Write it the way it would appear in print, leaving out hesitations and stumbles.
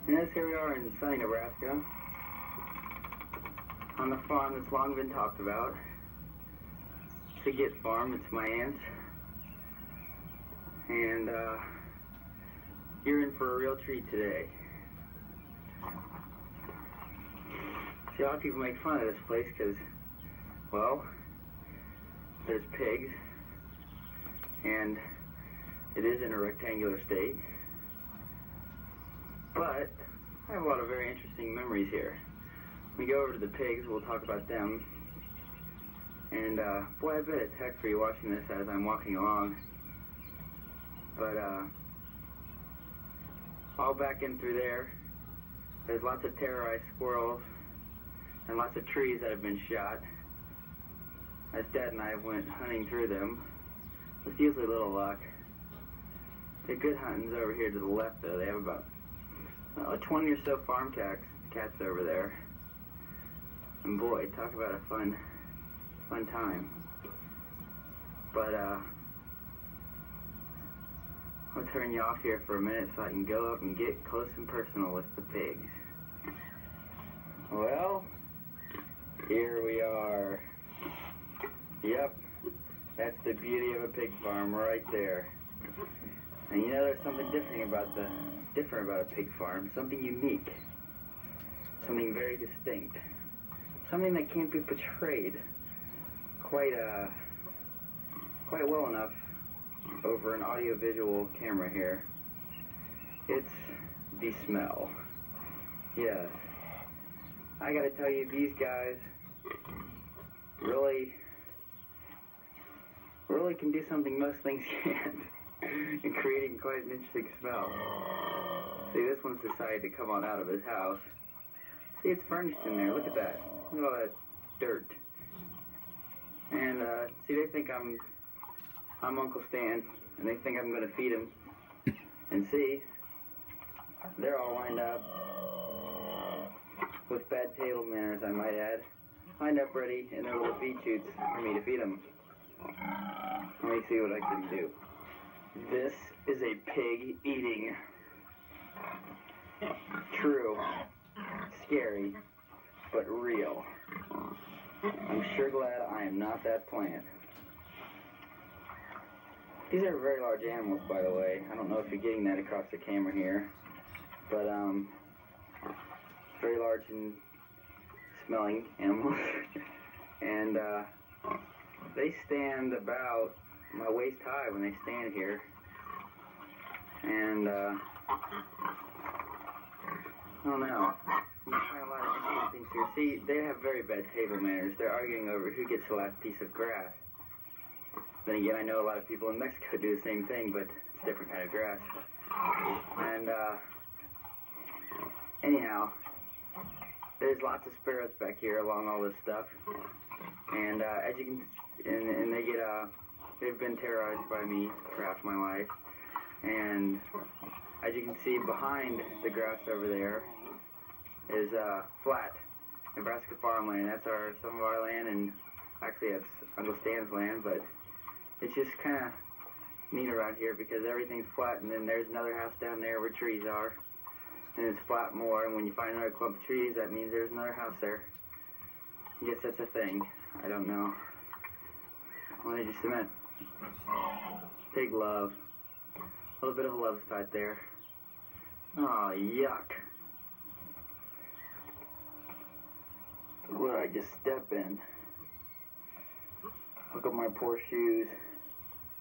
Yes, here we are in sunny Nebraska, on the farm that's long been talked about. It's a Git farm, it's my aunt's, and you're in for a real treat today. See, a lot of people make fun of this place because, well, there's pigs, and it is in a rectangular state. But I have a lot of very interesting memories here. When we go over to the pigs, we'll talk about them. And boy, I bet it's heck for you watching this as I'm walking along. But all back in through there's lots of terrorized squirrels and lots of trees that have been shot. As Dad and I went hunting through them, with usually little luck. The good hunting's over here to the left, though. They have about 20 or so farm cats over there. And boy, talk about a fun time. But I'll turn you off here for a minute so I can go up and get close and personal with the pigs. Well, here we are. Yep, that's the beauty of a pig farm right there. And you know, there's something different about a pig farm, something unique, something very distinct, something that can't be portrayed quite well enough over an audio-visual camera here. It's the smell. Yes, I gotta tell you, these guys really can do something most things can't. And creating quite an interesting smell. See, this one's decided to come on out of his house. See, it's furnished in there. Look at that. Look at all that dirt. And see, they think I'm Uncle Stan, and they think I'm going to feed him. And see, they're all lined up with bad table manners, I might add, lined up ready in their little feed chutes for me to feed them. Let me see what I can do. This is a pig eating. True. Scary, but real. I'm sure glad I am not that plant. These are very large animals, by the way. I don't know if you're getting that across the camera here, but very large and smelling animals. And they stand about my waist high when they stand here, and I don't know, you find a lot of interesting things here. See, they have very bad table manners. They're arguing over who gets the last piece of grass. Then again, I know a lot of people in Mexico do the same thing, but it's a different kind of grass. And anyhow, there's lots of sparrows back here along all this stuff, and as you can, and they get they've been terrorized by me for half my life. And as you can see behind the grass over there is flat Nebraska farmland. That's some of our land, and actually that's Uncle Stan's land, but it's just kind of neat around here because everything's flat, and then there's another house down there where trees are, and it's flat more, and when you find another clump of trees, that means there's another house there. I guess that's a thing. I don't know. Well, just a minute. Pig love. A little bit of a love spot there. Oh, yuck. What did I just step in? Look at my poor shoes.